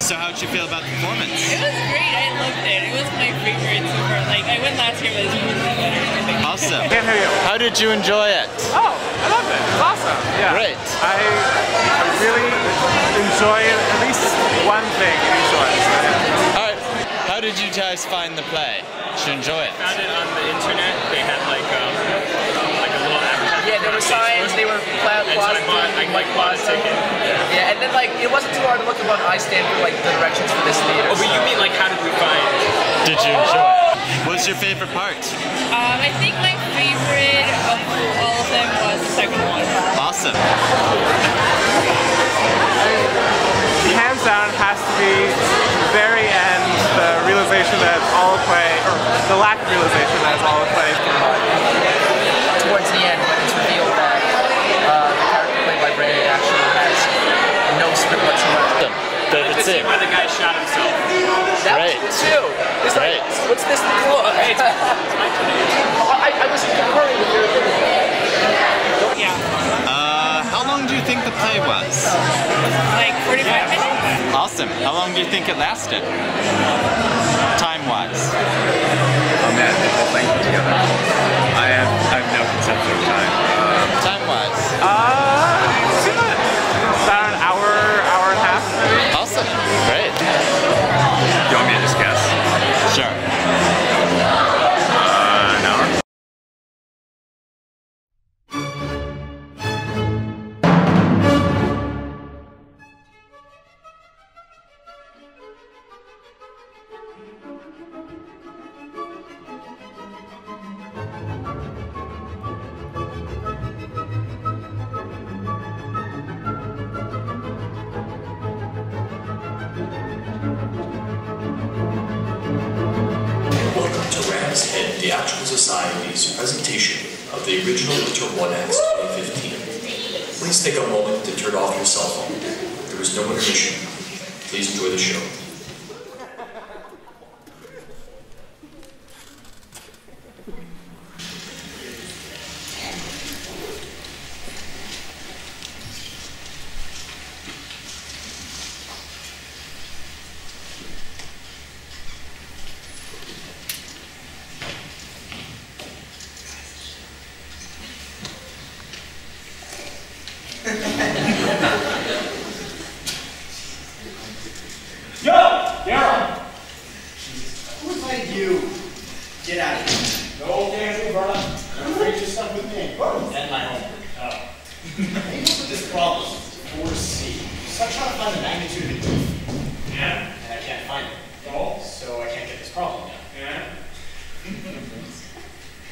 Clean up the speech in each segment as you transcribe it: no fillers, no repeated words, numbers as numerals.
So how'd you feel about the performance? It was great. I loved it. It was my favorite so far. Like, I went last year, but it's really better. Awesome. Can't hear you. How did you enjoy it? Oh, I loved it. It's awesome. Yeah. Great. I really enjoy at least one thing in each one. So, yeah. Alright. How did you guys find the play? Did you enjoy it? I found it on the internet. They had like a little advertisement. Yeah, there were signs, they were I bought a ticket. Yeah, and then like, it wasn't too hard to look up on Stanford, like the directions for this theater. Oh, but you mean like how did we find it? Did you enjoy it? What's your favorite part? I think my favorite of all of them was the second one. Awesome. Hands down has to be the very end, the realization that all play, or the lack of realization that it's all a play. Towards the end, when it's revealed that the character played by Brandon actually has no script whatsoever. That's it. Where the guy shot himself. That was cool too. It's like, what's this? Hey, it's my turn. I was concurring with your opinion. Yeah. How long do you think the play was? Like 45 minutes? Awesome. How long do you think it lasted? Time-wise? Oh man, the whole thing put together. I have no conception of time. Time-wise? About an hour and a half, maybe. Awesome. Great. Do you want me to just guess? Sure. An hour? Welcome to Rams Head Theatrical Society's presentation of the original Winter 1 Acts 2015. Please take a moment to turn off your cell phone. There is no intermission. Please enjoy the show. Yo! Daryl! Who invited you? Get out of here. No, Daniel, brother. I'm afraid you're stuck with me. And my homework. Oh. I came up with this problem. 4C. So I'm trying to find the magnitude of the E. Yeah? And I can't find it. Oh? So I can't get this problem down. Yeah?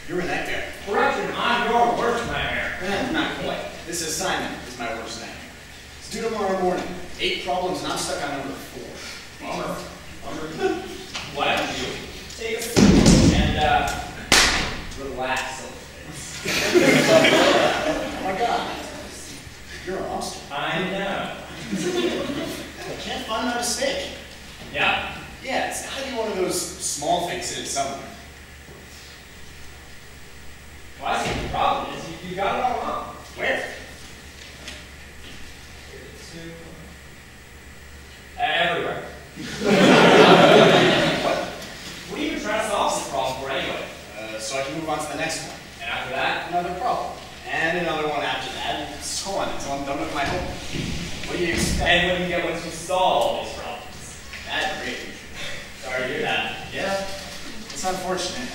You're a nightmare. Correction, I'm your worst nightmare. Not quite. This assignment is my worst nightmare. It's due tomorrow morning. 8 problems and I'm stuck on number 4. Bummer. Why don't you take a seat and relax a little bit? Oh my god. You're a monster. I know. I can't find my mistake. Yeah. Yeah, it's gotta be one of those small things hidden somewhere. Well, I think the problem is you got it all wrong. Where? Everywhere. What are you even trying to solve this problem for anyway? So I can move on to the next one. And after that? Another problem. And another one after that, and so on until I'm done with my homework. What do you expect? And what do you get once you solve all these problems? Bad grade. Sorry to hear that. Yeah, it's unfortunate.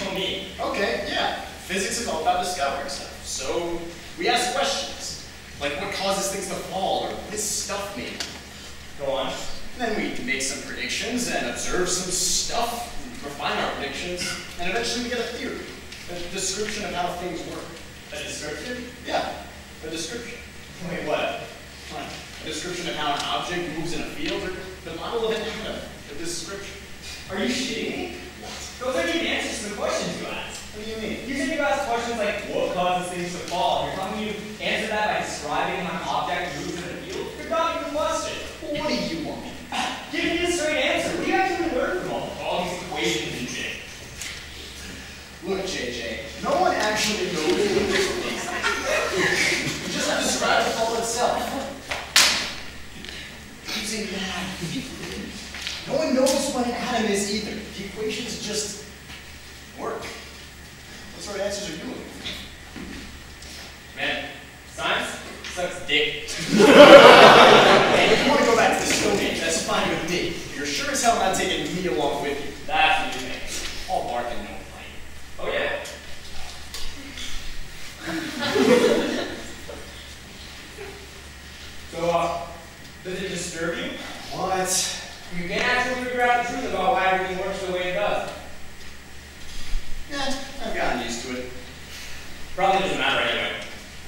Tell me. Okay, yeah. Physics is all about discovering stuff. So we ask questions, like what causes things to fall, or what is stuff made of? Go on. And then we make some predictions and observe some stuff, refine our predictions, and eventually we get a theory, a description of how things work. A description? Yeah, a description. Wait, what? Like a description of how an object moves in a field, or the model of an atom, a description. Are you shitting me? Those aren't even answers to the questions you asked. What do you mean? You said you asked questions like, what causes things to fall? You're telling me you answer that by describing how an object moves in a field? You're dodging the question. Well, what do you want? Give me a straight answer. What do you actually learn from all these equations and shit? Look, JJ, no one actually knows what things are. You just have to describe the fall itself. Using that. No one knows what an atom is either. The equations just work. What sort of answers are you looking for? Man, science sucks dick. Hey, if you want to go back to the Stone Age, that's fine with me. You're sure as hell not taking me along with you. That's what you think. All bark and no bite. Oh, yeah. So, does it disturb you? What? You can't actually figure out the truth about why everything works the way it does. Yeah, I've gotten used to it. Probably doesn't matter anyway.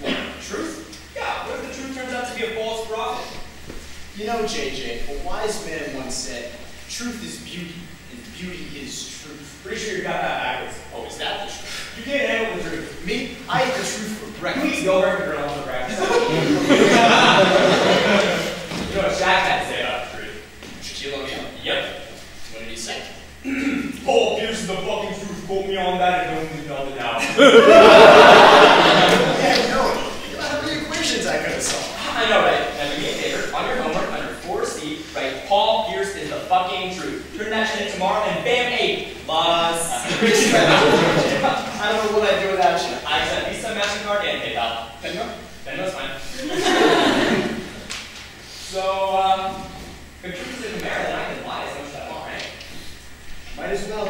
What, truth? Yeah, what if the truth turns out to be a false prophet? You know, JJ, a wise man once said, truth is beauty, and beauty is truth. Pretty sure you got that backwards. Oh, is that the truth? You can't handle the truth. Me? I eat the truth for breakfast. Please go over and girl on the breakfast. You know what Shaq had to say about the truth? Shaquille O'Neal. Yep. What did he say? Paul Pierce is the fucking truth. Quote me on that and don't even know it now. Yeah, no. You know how many equations I could have solved. I know, right? Now do me a favor. On your homework, under 4C, write Paul Pierce is the fucking truth. Turn that shit in tomorrow and bam, 8. Loss. I don't know what I'd do without you. I accept Visa, MasterCard, and PayPal. Venmo? Venmo's fine. So, if truth is in the mirror, then I can lie as much as I want, right? Might as well.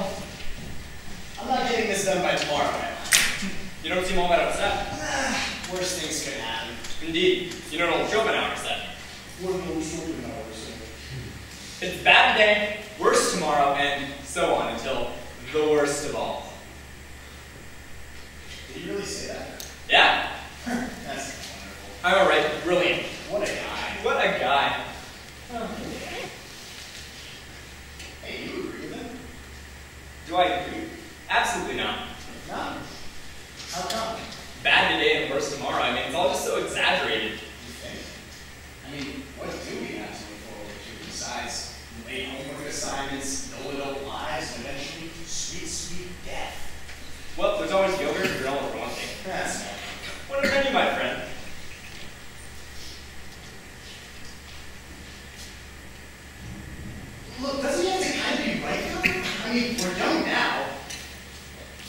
I'm not getting this done by tomorrow, man. You don't seem all that upset. Worst things could happen. Indeed. You don't know what Schopenhauer said. What do Schopenhauer say? It's bad today, worse tomorrow, and so on until the worst of all. Did he really say that? Yeah. That's wonderful. I'm alright. Brilliant. What a guy. What a guy. Hey, you agree with him? Do I agree? Absolutely not. No. How come? Bad today and worse tomorrow. I mean, it's all just so exaggerated. You think? I mean, what do we have to look forward to besides late homework assignments, no little lies, and eventually sweet, sweet death? Well, there's always yogurt and granola for one thing. That's no. What a menu, my friend. Look, doesn't he have to kind of be right though? I mean, we're young now.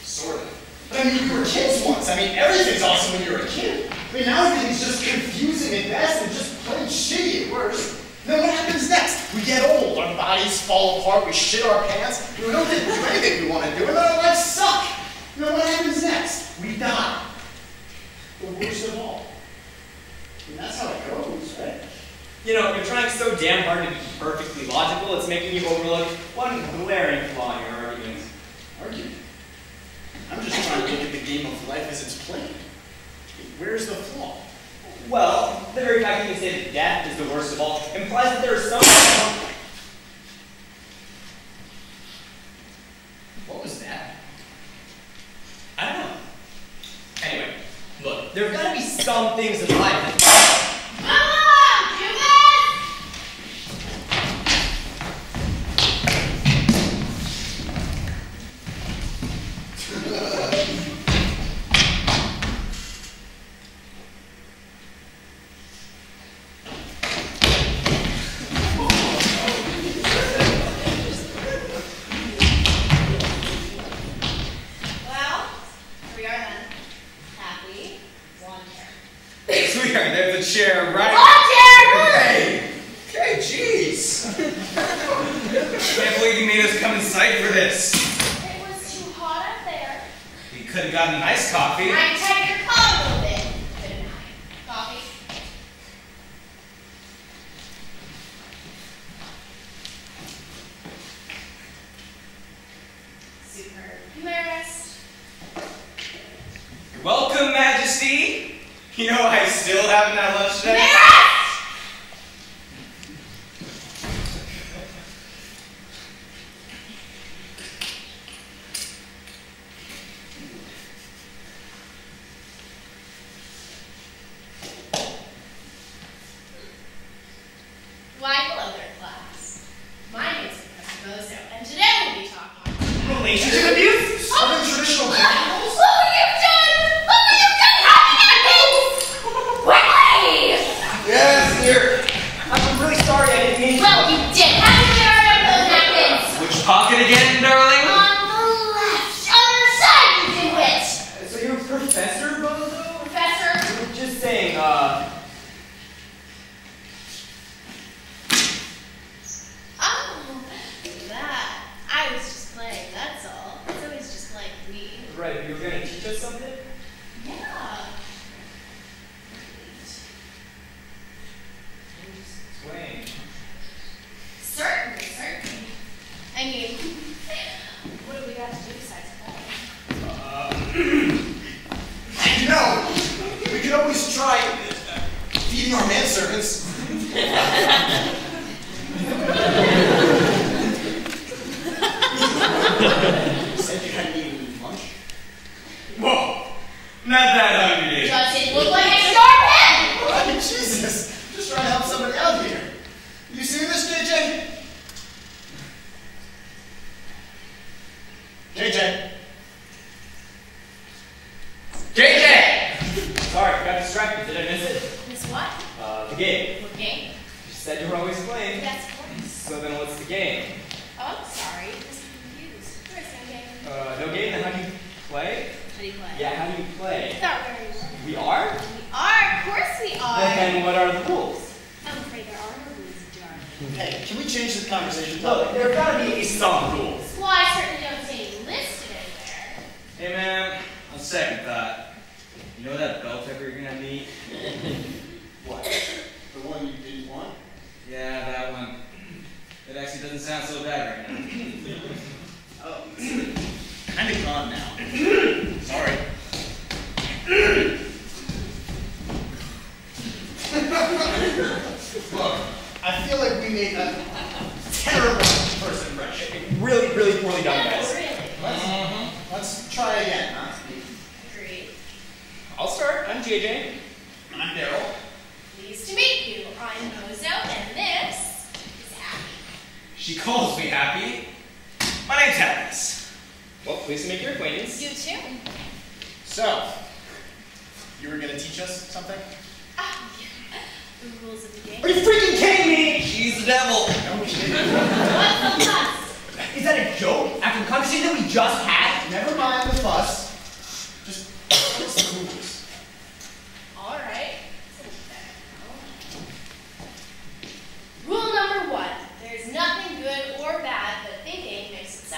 Sort of. But I mean, we were kids once. I mean, everything's awesome when you're a kid. I mean, now everything's just confusing at best and just plain shitty at worst. Then what happens next? We get old, our bodies fall apart, we shit our pants, we don't get to do anything we want to do, and our lives suck. You know, what happens next? We die. The worst of all. I mean, that's how it goes, right? You know, you're trying so damn hard to be perfectly logical, it's making you overlook one glaring flaw in your argument. Argument? I'm just trying to look at the game of life as it's played. Where's the flaw? Well, the very fact that you say that death is the worst of all implies that there is some... What was that? I don't know. Anyway, look, there have got to be some things in life that... There's a chair right... Hey! Okay, jeez! I can't believe you made us come inside for this. It was too hot up there. We could have gotten iced coffee. I tried your call a little bit, couldn't I? Coffee? Super embarrassed. You're welcome, Majesty. You know, I still haven't had lunch today. Embarrassed! Why, hello there, class. My name is Professor Bozo, and today we'll be talking about Relationship abuse? Southern traditional Look what you've done! Look what you've done! Quickly! Yes, dear. I'm really sorry I didn't mean to. Well, you did. How did you get rid of those napkins? Which pocket again, darling? On the left, other side, you dimwit! So you're Professor Bozo? Professor? I'm just saying, Oh, that. I was just playing, that's all. It's always just playing me. Right, you were gonna teach us something? Yeah. Explain. Certainly. I mean, what do we got to do besides play? You know, we could always try feeding our manservants. Said you hadn't eaten lunch? Whoa, not that hungry. Does it look like a sharp head? Oh, Jesus, just trying to help somebody out here. You see this, JJ? JJ. JJ! Sorry, got distracted. Did I miss it? Miss what? The game. What game? You said you were always playing. Yes, of course. So then what's the game? Oh, I'm sorry. I was confused. There is no game. No game? Then how do you play? How do you play? Yeah, how do you play? Not very well. We are? We are. Of course we are. Then what are the rules? I'm afraid there are no rules, darling. Hey, can we change this conversation? Look, there gotta be some rules. Well, I certainly don't see any listed anywhere. Hey man, on second thought, you know that bell pepper you're gonna meet? What? The one you didn't want? Yeah, that one. It actually doesn't sound so bad right now. Oh, it's kind of gone now. Sorry. Look, I feel like we made a terrible first impression. Really, really poorly done, guys. Really? Let's try again, huh? Agreed. I'll start. I'm JJ. I'm Daryl. Pleased to meet you. I'm Bozo, and this is Happy. She calls me Happy. My name's Happiness. Well, pleased to make your acquaintance. You too. So, you were gonna teach us something? Ah, yeah. The rules of the game. Are you freaking kidding me? She's the devil. No kidding. What's the fuss? Is that a joke? After the conversation that we just had? Never mind the fuss. Just what's the rules? All right. Rule number 1. There's nothing good or bad, but thinking makes it so.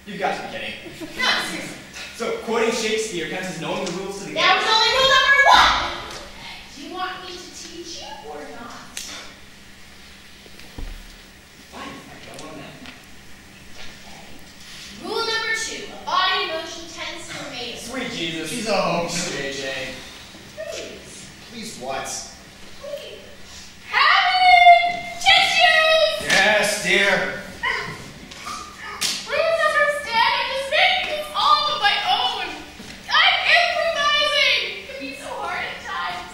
You guys are kidding. No, seriously. So, quoting Shakespeare counts as knowing the rules to the game? That was only rule number 1. Do you want me to teach you or not? Fine, I don't want that. Rule number 2. A body in motion tends to remain. Sweet Jesus. She's a hoax, JJ. Please. Please what? Please. Happy tissues! Yes, dear. Please understand, I'm just making this all on my own. I'm improvising. It can be so hard at times.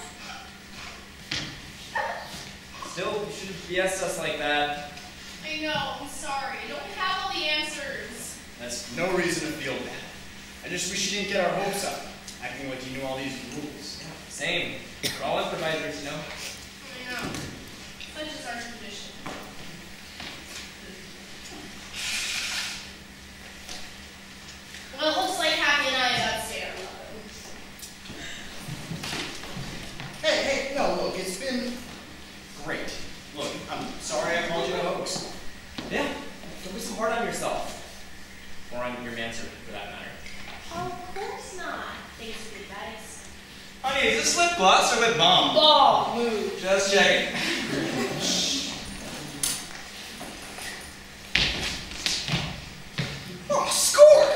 Still, you shouldn't BS us like that. I know, I'm sorry. I don't have all the answers. That's no reason to feel bad. I just wish you didn't get our hopes up, acting like you knew all these rules. Same. We're all improvisers, you know? I know. Such is our tradition. Well, it looks like Happy and I got to stay our Hey, no, look, it's been great. Look, I'm sorry I called you a hoax. Yeah. Don't be so hard on yourself. Or on your manservant, for that matter. Of course not. Thanks for the advice. Honey, is this lip gloss or lip balm? Ball, move. Just checking. Oh, score!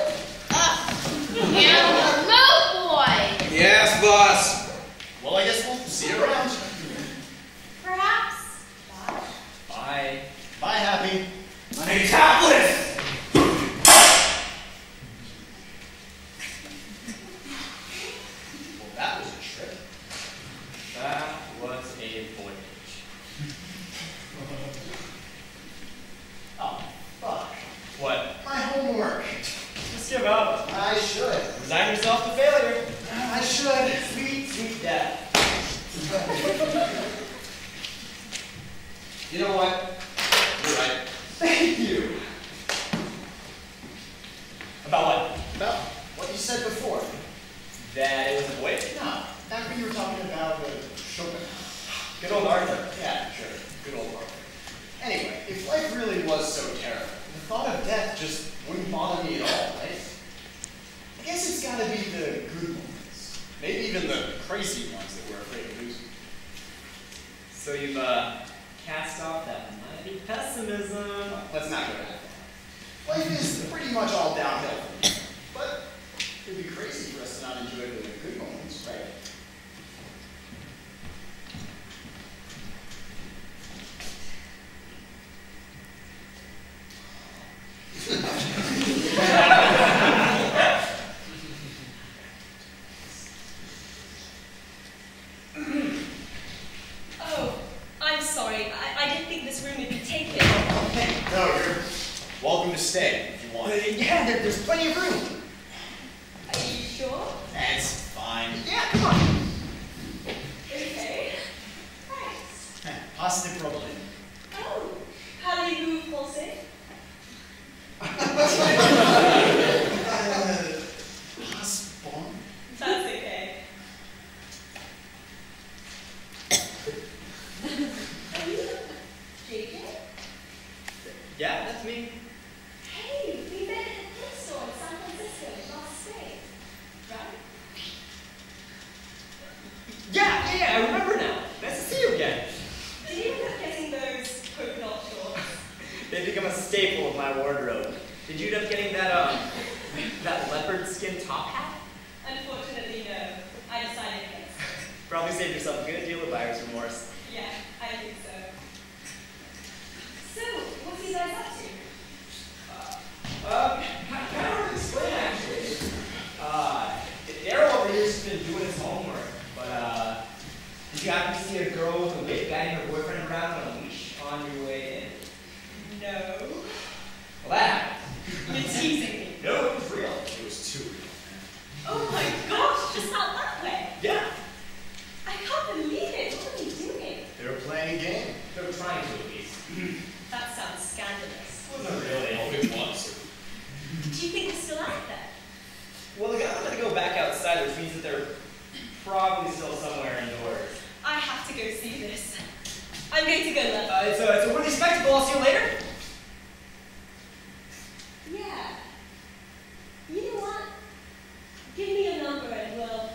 And no, boy! Yes, boss. Well, I guess we'll see you around. Perhaps. Bye. Bye, Happy. My name's Hapless! Well, that was a trip. That was a voyage. Oh, fuck. What? My homework. Just give up. I should. Resign yourself to failure. I should. Sweet, sweet death. You know what? You're right. Thank you. About what? About what you said before. That it was a voyage? No, back when you were talking about Chopin. Good old Arthur. Yeah, sure. Good old Arthur. Anyway, if life really was so terrible, the thought of death just wouldn't bother me at all, right? I guess it's gotta be the good ones. Maybe even the crazy ones that we're afraid of losing. So you've cast off that mighty pessimism. Let's not go that far. Life is pretty much all downhill from here. But it'd be crazy for us to not enjoy the good moments, right? Oh, I'm sorry. I didn't think this room would be taken. No, you're welcome to stay if you want. Yeah, there's plenty of room. Are you sure? That's fine. Yeah, come on. Okay. Thanks. Pass the problem. Oh, parlez-vous français? Pass bon. That's okay. Are you JJ? Yeah, that's me. Hey, we met at the thrift store in San Francisco last spring, right? Yeah, I remember now. Nice to see you again. Did you end up getting those polka dot shorts? They've become a staple of my wardrobe. Did you end up getting that, that leopard skin top hat? Unfortunately, no. I decided against it. Probably saved yourself a good deal of buyer's remorse. Yeah, I think so. So, what are you guys up to? Kind of hard to explain, actually. Daryl over here's been doing his homework, but, did you happen to see a girl with a wig guiding her boyfriend around on a leash on your way in? No. Well, that happened. You're teasing me. No, it was real. It was too real. Oh my gosh, just out that way. Yeah. I can't believe it. What are you doing? They were playing a game. They were trying to, at least. That sounds scandalous. It wasn't really. Oh, it was. Do you think they're still out there? Well, I'm going to go back outside, which means that they're probably still somewhere indoors. I have to go see this. I'm going to go look. It's a worthy spectacle. I'll see you later. Yeah. You know what? Give me your number and we'll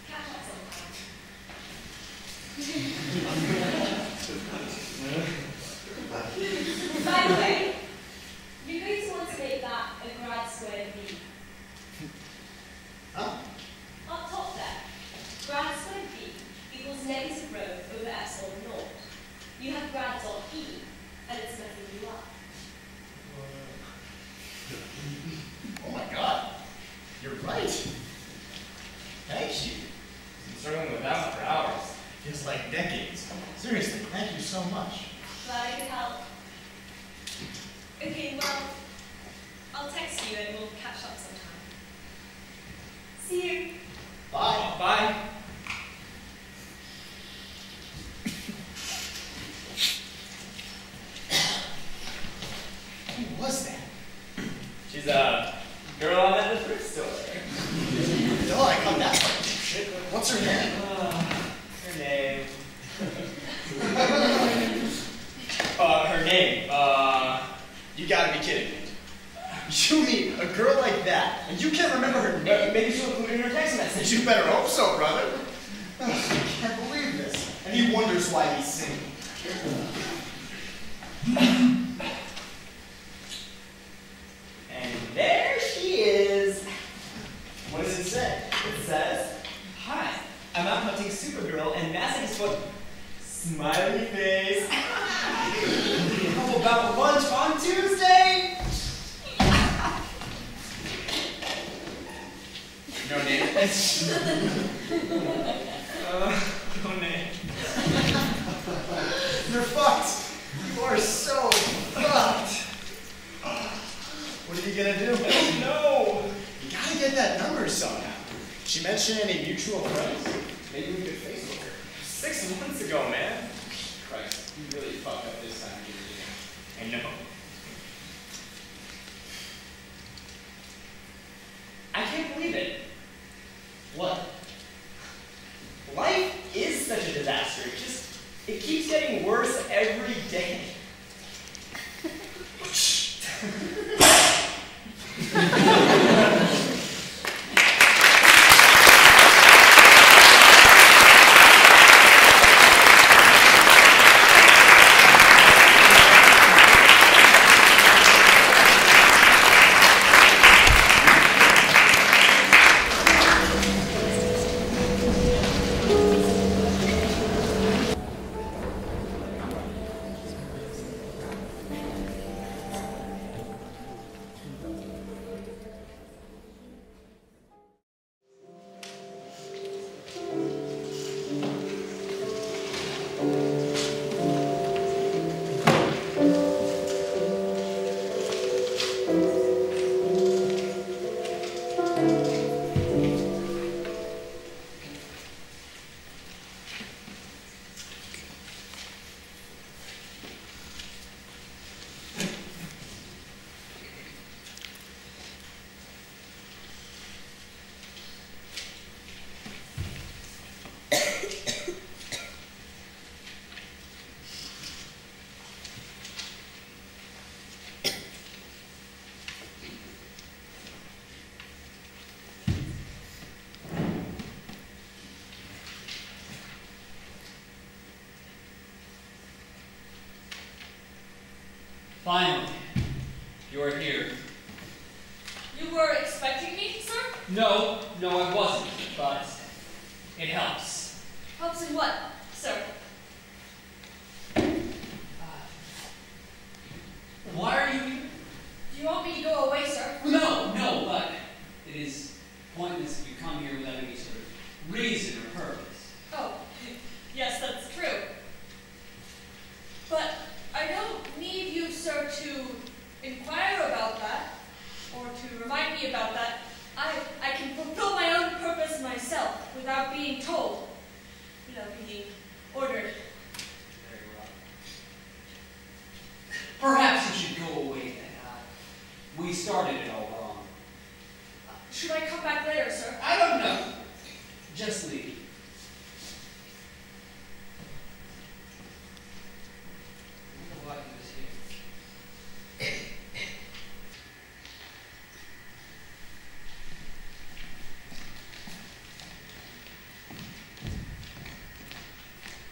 catch up sometime. By the way, you're going to want to make that a grad squared V. Huh? Up top there, grad squared V equals negative rho over epsilon naught. You have grad dot E, and it's messing you up. Oh my god. You're right. Thank you. I'm struggling with that for hours. Feels like decades. Seriously, thank you so much. Glad I could help. Okay, well, I'll text you and we'll catch up sometime. See you. Bye. Bye. Who was that? She's a girl I met in the thrift store. No, I come that far. Shit. What's her name? Her name. Her name. You gotta be kidding me. You meet a girl like that, and you can't remember her name? Maybe she'll include it in her text message. You better hope so, brother. Ugh, I can't believe this. And he wonders why he's single. And there she is. What does it say? It says, "Hi, I'm out hunting Supergirl and Massive as fuck. Smiley face. How about lunch on Tuesday?" No name? No name. You're fucked. You are so fucked. What are you gonna do? I don't know. You gotta get that number somehow. Did she mention any mutual friends? Maybe we could Facebook her. 6 months ago, man. Christ, you really fucked up this time, didn't you? I know. I can't believe it. What? Life is such a disaster. It keeps getting worse every day. Finally, you're here. You were expecting me, sir? No, I wasn't, but it helps. Helps in what, sir? Why are you here? Do you want me to go away, sir? No, but it is pointless if you come here without any sort of reason or purpose. Oh, yes, that's true. But I don't need you, sir, to inquire about that, or to remind me about that. I can fulfill my own purpose myself without being told, without being ordered. Very well. Perhaps you should go away then. We started it all wrong. Should I come back later, sir? I don't know. Just leave. Why he was here.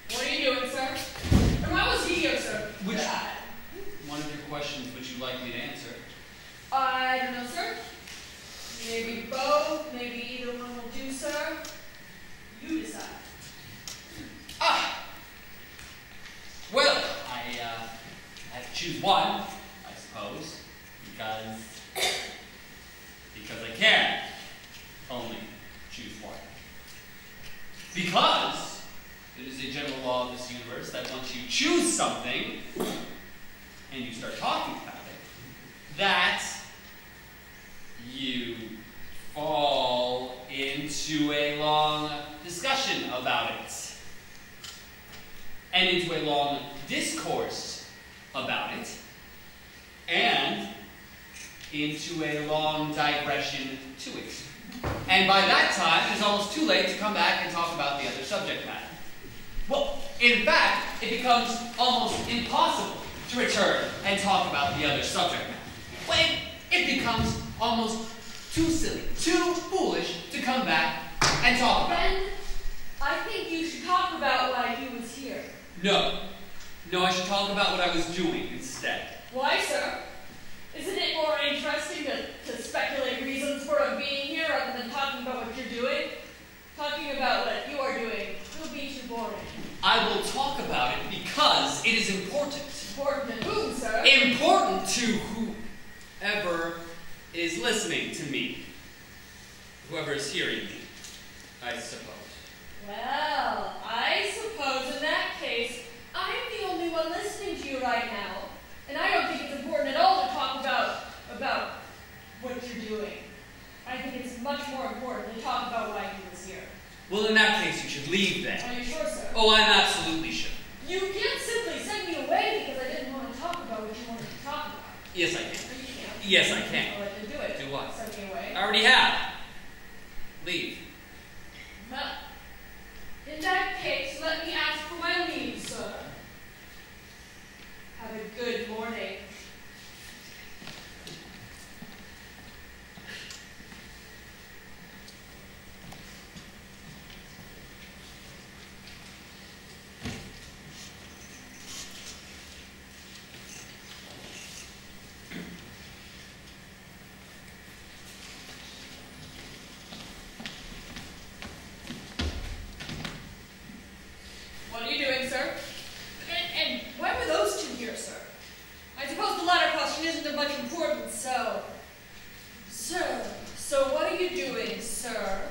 What are you doing, sir? Or why was he here, sir? Which one of your questions would you like me to answer? I don't know, sir. Maybe both, maybe either one will do, sir. You decide. Well, I have to choose one, I suppose, because I can only choose one. Because it is a general law of this universe that once you choose something and you start talking about it, that you fall into a long discussion about it. And into a long discourse about it. And into a long digression to it. And by that time, it is almost too late to come back and talk about the other subject matter. Well, in fact, it becomes almost impossible to return and talk about the other subject matter. When it becomes becomes almost too silly, too foolish to come back and talk about. Then, I think you should talk about why he was here. No. No, I should talk about what I was doing instead. Why, sir? Isn't it more interesting to speculate reasons for him being here rather than talking about what you're doing? Talking about what you are doing will be too boring. I will talk about it because it is important. Important to whom, sir? Important to whoever is listening to me. Whoever is hearing me, I suppose. Well, I suppose in that case, I'm the only one listening to you right now. And I don't think it's important at all to talk about what you're doing. I think it's much more important to talk about why he was here. Well, in that case, you should leave then. Are you sure, sir? Oh, I'm absolutely sure. You can't simply send me away because I didn't want to talk about what you wanted to talk about. Yes, I can. Or you can't. Yes, I can. All right, then do it. Do what? Send me away. I already have. Leave. Well, in that case, let me ask for my leave, sir. Have a good morning. What are you doing, sir? And why were those two here, sir? I suppose the latter question isn't of much importance, so... Sir, so what are you doing, sir?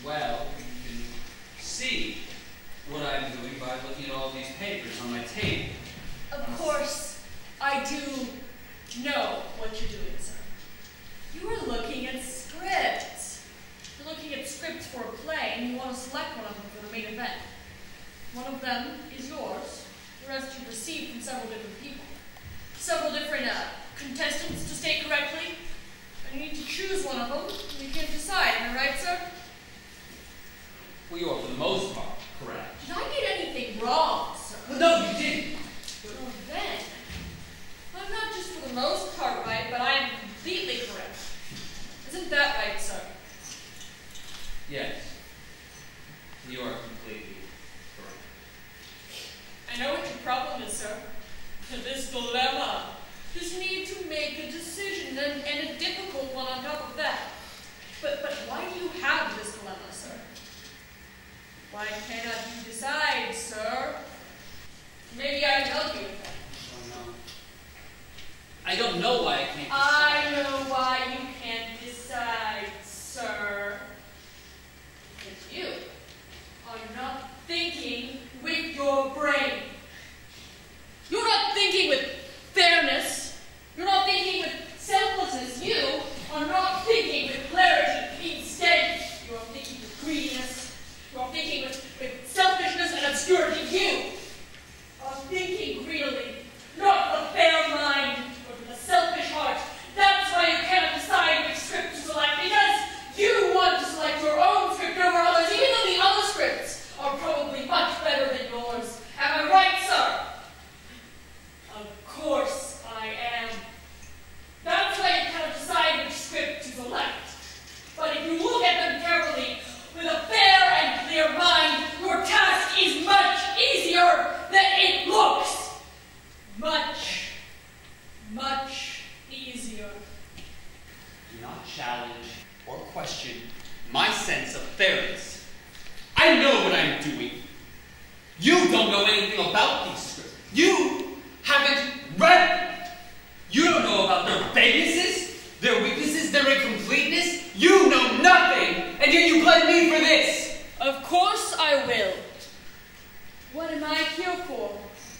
Well, you can see what I'm doing by looking at all these papers on my table. Of course, I do know what you're doing, sir. You are looking at scripts. You're looking at scripts for a play, and you want to select one of them for the main event. One of them is yours. The rest you've received from several different people. Several different contestants, to state correctly. And you need to choose one of them, and you can't decide. Am I right, sir? Well, you are for the most part correct. Did I get anything wrong, sir? Well, no, you didn't. Well, then, I'm not just for the most part right, but I am completely correct. Isn't that right, sir? Yes. You are completely correct. I know what your problem is, sir. This dilemma. This need to make a decision, and a difficult one on top of that. But why do you have this dilemma, sir? Why cannot you decide, sir? Maybe I can help you with that. Oh, no. I don't know why I can't decide. I know why you can't decide, sir. Because you are not thinking with your brain. You're not thinking with fairness. You're not thinking with selflessness. You are not thinking with clarity. Instead, you are thinking with greediness. You are thinking with selfishness and obscurity. You are thinking greedily, not with a fair mind, but with a selfish heart. That's why you cannot decide which script to select, because you want to select your own script over others, even though the other scripts are probably much better than yours. Am I right, sir? Of course I am. That's why you cannot decide which script to select. But if you look at them carefully, with a fair and clear mind, your task is much easier than it looks. Much, much easier. Do not challenge or question my sense of fairness. I know what I'm doing. You don't know anything about these scripts. You haven't read them. You don't know about their vaguenesses, their weaknesses, their incompleteness. You know nothing, and yet you blame me for this. Of course I will. What am I here for?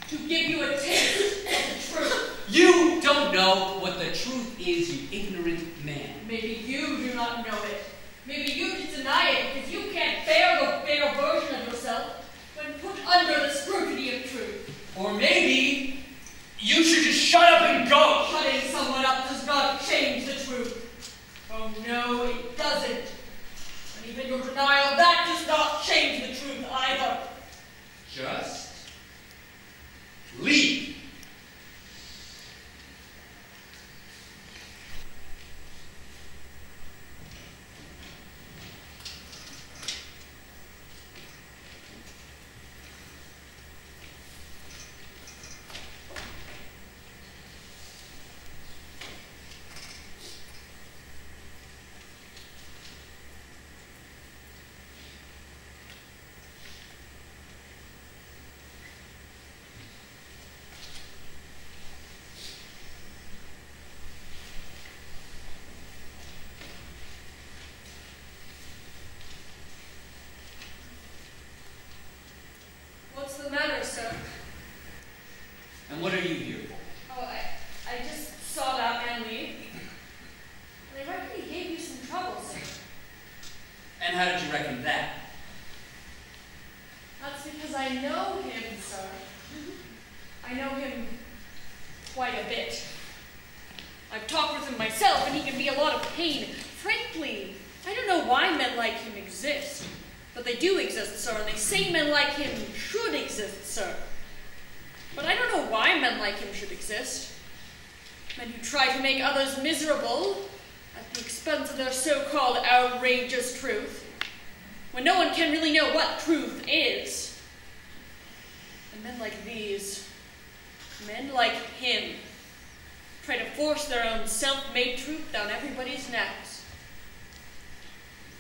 To give you a taste of the truth. You don't know what the truth is, you ignorant man. Maybe you do not know it. Maybe you just deny it because you can't bear the fair version of yourself when put under the scrutiny of truth. Or maybe you should just shut up and go. Shutting someone up does not change the truth. Oh no, it doesn't. And even your denial of that does not change the truth either. Just leave. myself, and he can be a lot of pain. Frankly, I don't know why men like him exist. But they do exist, sir, and they say men like him should exist, sir. But I don't know why men like him should exist. Men who try to make others miserable at the expense of their so-called outrageous truth, when no one can really know what truth is. And men like these, men like him, try to force their own self-made truth down everybody's necks.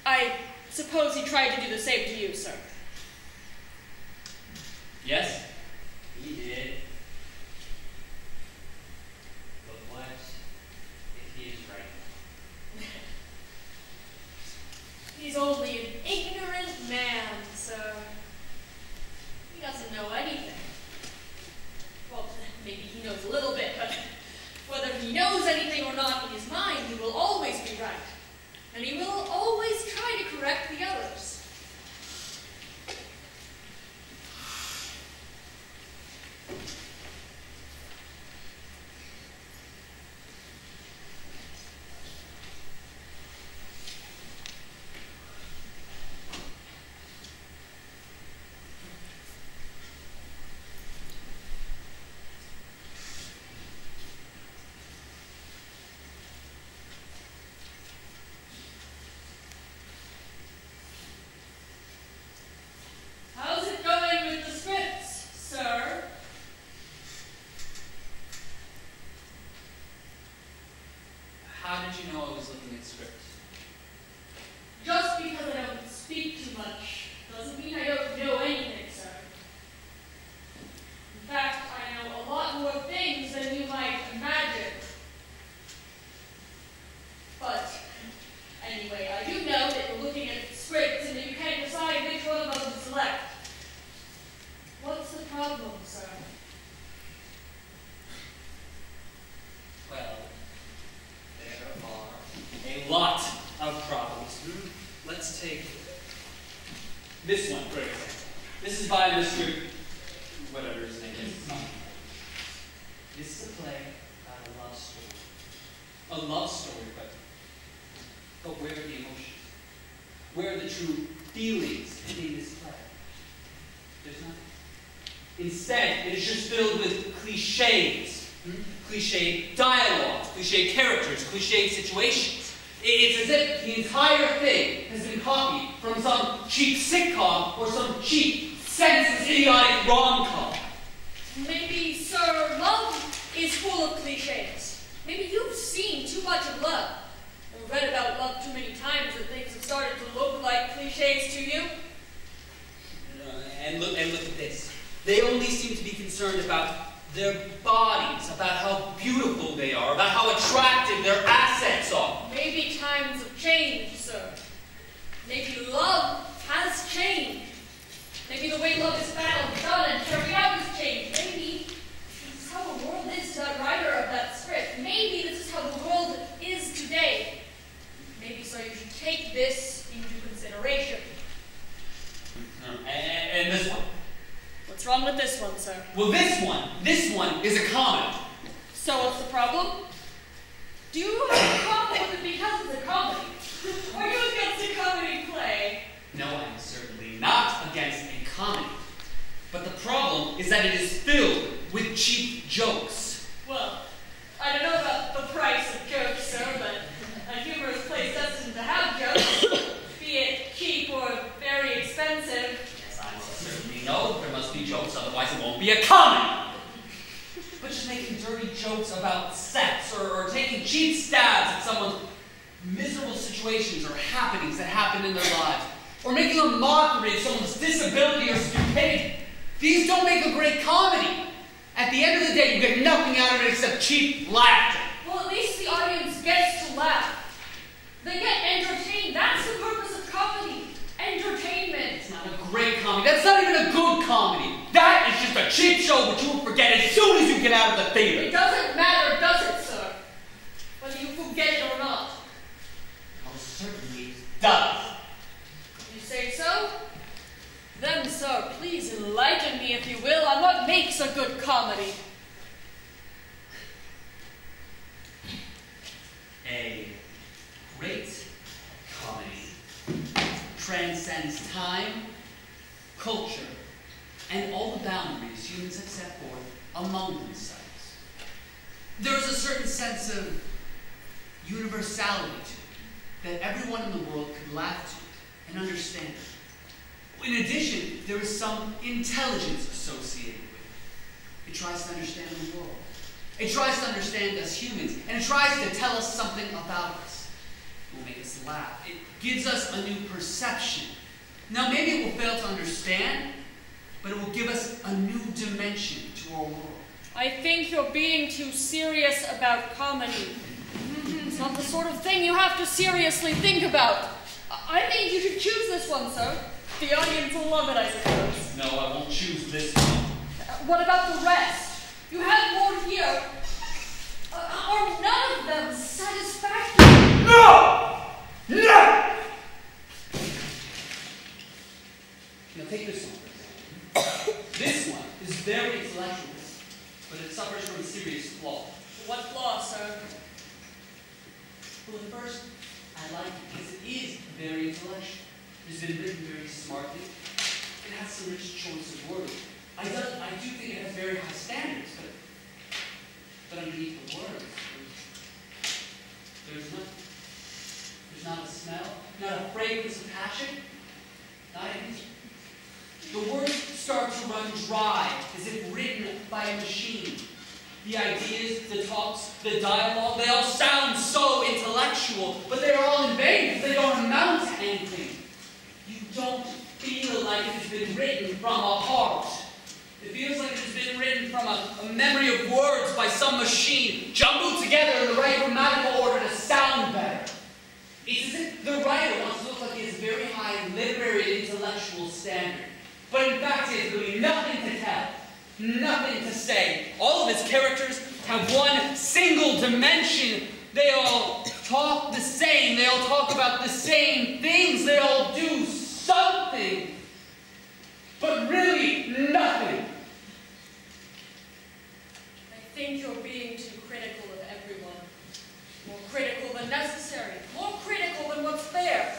I suppose he tried to do the same to you, sir. Yes, he did. But what if he is right? He's only an ignorant man, sir. He doesn't know anything. Well, maybe he knows a little bit, but whether he knows anything or not in his mind, he will always be right. And he will always try to correct the others. How's it going with the scripts, sir? How did you know I was looking at scripts? Just because I don't speak too much doesn't mean I don't know anything, sir. In fact, I know a lot more things than you might imagine. But anyway, I do know that you're looking at scripts and that you can't decide which one of them to select. What's the problem, sir? Well, there are a lot of problems. Let's take this one, for example. This is by Mr. whatever his name is. This is a play about a love story. A love story, but where are the emotions? Where are the true feelings in this play? There's nothing. Instead, it is just filled with cliches. Cliche dialogue, cliche characters, cliche situations. It's as if the entire thing has been copied from some cheap sitcom or some cheap, senseless, idiotic rom-com. Maybe, sir, love is full of cliches. Maybe you've seen too much of love, or read about love too many times that things have started to look like cliches to you. And look at this. They only seem to be concerned about their bodies, about how beautiful they are, about how attractive their assets are. Maybe times have changed, sir. Maybe love has changed. Maybe the way love is found, done, and carried out has changed. Maybe this is how the world is to that writer of that script. Maybe this is how the world is today. Maybe so you should take this into consideration. And this one. What's wrong with this one, sir? Well, this one is a comedy. So what's the problem? Do you have a problem with it because it's a comedy? Are you against a comedy play? No, I'm certainly not against a comedy. But the problem is that it is filled with cheap jokes. Well, I don't know about the price of jokes, sir, but a humorous play is destined to have jokes, be it cheap or very expensive. Yes, I certainly know there must be jokes, otherwise it won't be a comedy. But just making dirty jokes about sex or taking cheap stabs at someone's miserable situations or happenings that happen in their lives, or making a mockery of someone's disability or stupidity, these don't make a great comedy. At the end of the day, you get nothing out of it except cheap laughter. Well, at least the audience gets to laugh. They get entertained. That's the purpose of comedy. Entertainment. It's not a great comedy. That's not even a good comedy. That is just a cheap show which you will forget as soon as you get out of the theater. It doesn't matter, does it, sir? Whether you forget it or not. Most certainly does. You say so? Then, sir, please enlighten me, if you will, on what makes a good comedy. transcends time, culture, and all the boundaries humans have set forth among themselves. There is a certain sense of universality to it that everyone in the world could laugh to and understand. In addition, there is some intelligence associated with it. It tries to understand the world. It tries to understand us humans, and it tries to tell us something about us. It will make us laugh. It gives us a new perception. Now, maybe it will fail to understand, but it will give us a new dimension to our world. I think you're being too serious about comedy. It's not the sort of thing you have to seriously think about. I think you should choose this one, sir. The audience will love it, I suppose. No, I won't choose this one. What about the rest? You have more here. Are none of them satisfactory? No! No! Now take this one, for example. This one is very intellectual, but it suffers from a serious flaw. What flaw, sir? Well, at first, I like it because it is very intellectual. It's been written very smartly. It has some rich choice of words. I do think it has very high standards, but underneath the words, there's nothing. There's not a smell, not a fragrance of passion, not anything. The words start to run dry, as if written by a machine. The ideas, the talks, the dialogue, they all sound so intellectual, but they are all in vain because they don't amount to anything. You don't feel like it has been written from a heart. It feels like it has been written from a memory of words by some machine, jumbled together in the right grammatical order to sound better. It's as if the writer wants to look like he has a very high literary and intellectual standard. But in fact, he has really nothing to tell, nothing to say. All of his characters have one single dimension. They all talk the same. They all talk about the same things. They all do something, but really nothing. I think you're being too critical of everyone. More critical than necessary. More critical than what's fair.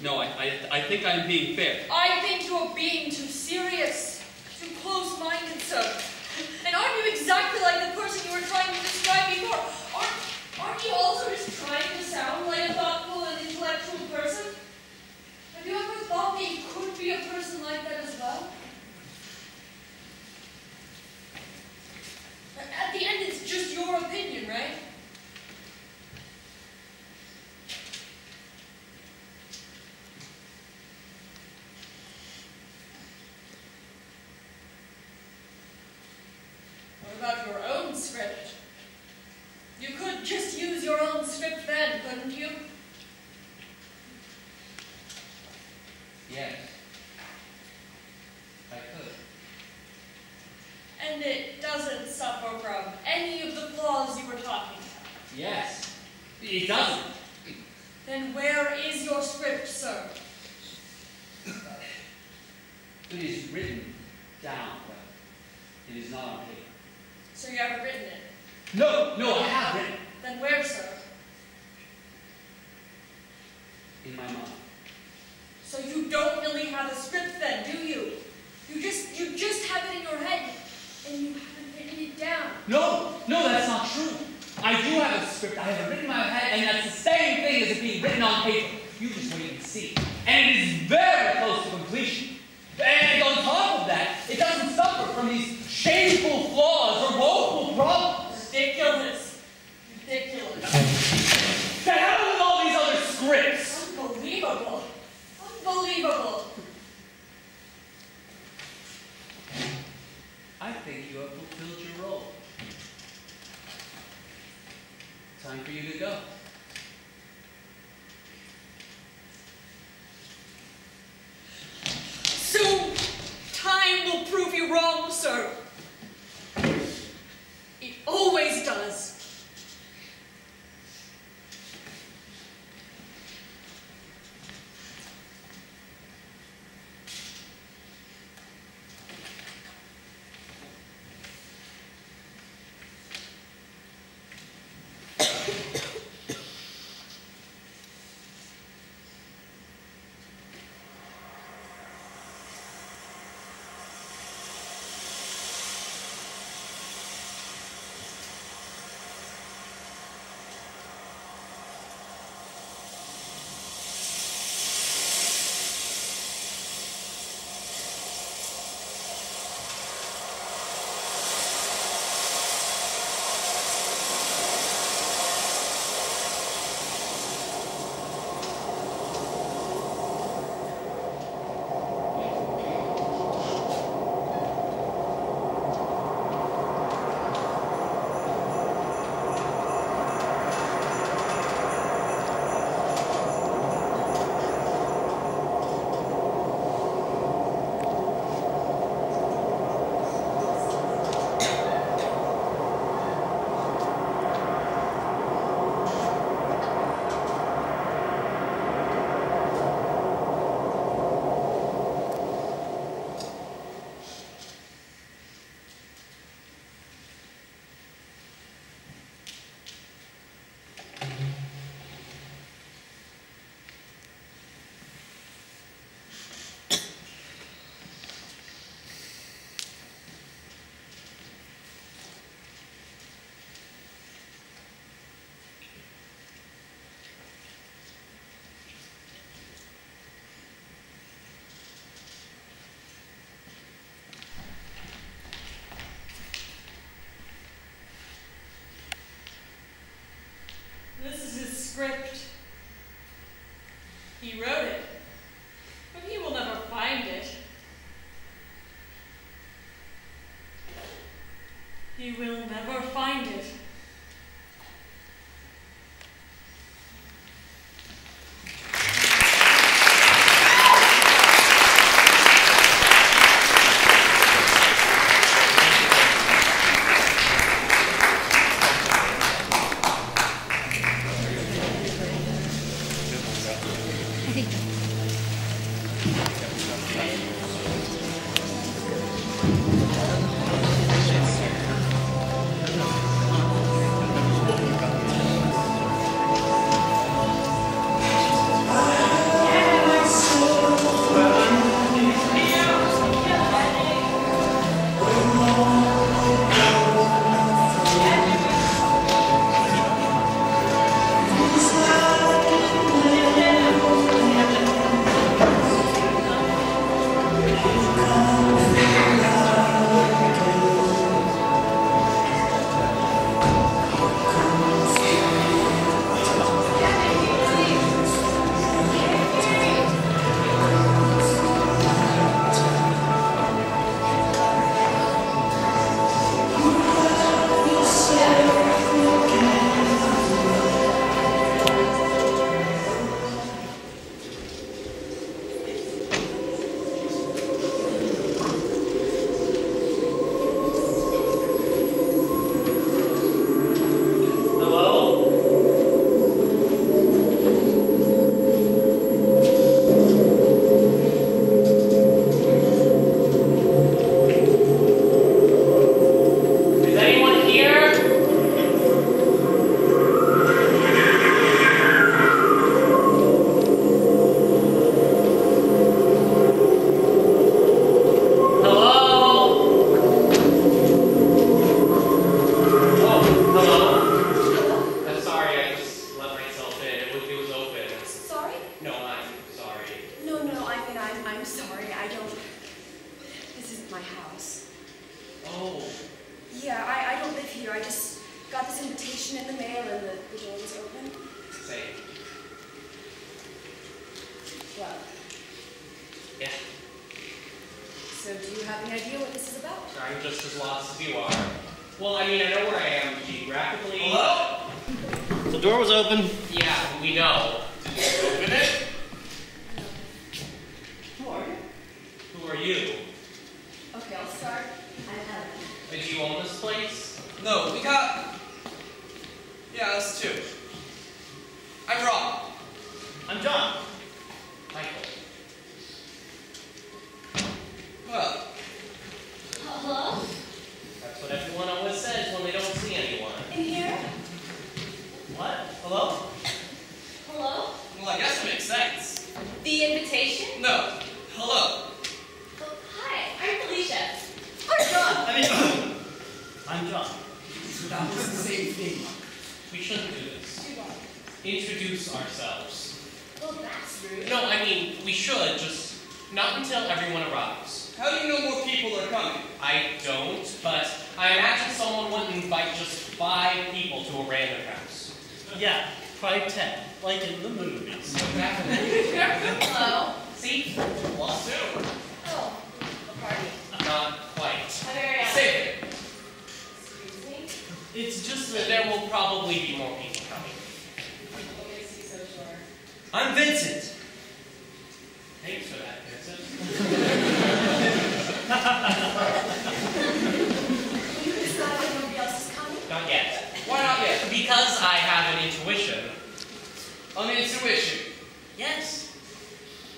No, I think I'm being fair. I think you're being too serious, too close-minded, sir. And aren't you exactly like the person you were trying to describe before? Aren't you also just trying to sound like a thoughtful and intellectual person? Have you ever thought that you could be a person like that as well? At the end, it's just your opinion, right? What about your own script? You could just use your own script then, couldn't you? Yes, I could. And it doesn't suffer from any of the flaws you were talking about? Yes, it doesn't. Then where is your script, sir? It is written down, but it is not on paper. So you haven't written it? No, I have written it. Then where, sir? In my mind. So you don't really have a script then, do you? You just have it in your head, and you haven't written it down. No, that's not true. I do have a script. I have it written in my head, and that's the same thing as it being written on paper. You just wait and see. And it is very close to completion. And on top of that, it doesn't suffer from these shameful flaws or woeful problems. Ridiculous. To hell with all these other scripts. Unbelievable. Unbelievable. I think you have fulfilled your role. Time for you to go. Soon, time will prove you wrong, sir. It always does. invitation in the mail and the door was open? Same. Well. Yeah. So do you have any idea what this is about? I'm just as lost as you are. Well, I mean, I know where I am geographically. Hello? The door was open. Yeah, we know. Did you open it? Who are you? Who are you? Okay, I'll start. I'm Ellen. Did you own this place? No, we got... Yeah, us too. I'm Rob. I'm John. Michael. Well. Hello? That's what everyone always says when they don't see anyone. In here? What? Hello? Hello? Well, I guess it makes sense. The invitation? No. Hello. Oh, hi, I'm Felicia. I'm John. I'm John. That was the same thing. We shouldn't do this. Do what? Introduce ourselves. Well, that's rude. No, I mean, we should, just not until everyone arrives. How do you know more people are coming? I don't, but I imagine someone wouldn't invite just 5 people to a random house. Yeah, try 10, like in the movies. Hello? See? Lost too. Oh, a party. Not quite. I'm Ariana. Save it. Excuse me? It's just So that there will probably be more people coming. What makes you so sure? I'm Vincent. Thanks for that, Vincent. You decide when nobody else is coming? Not yet. Why not yet? Because I have an intuition. An intuition. Yes.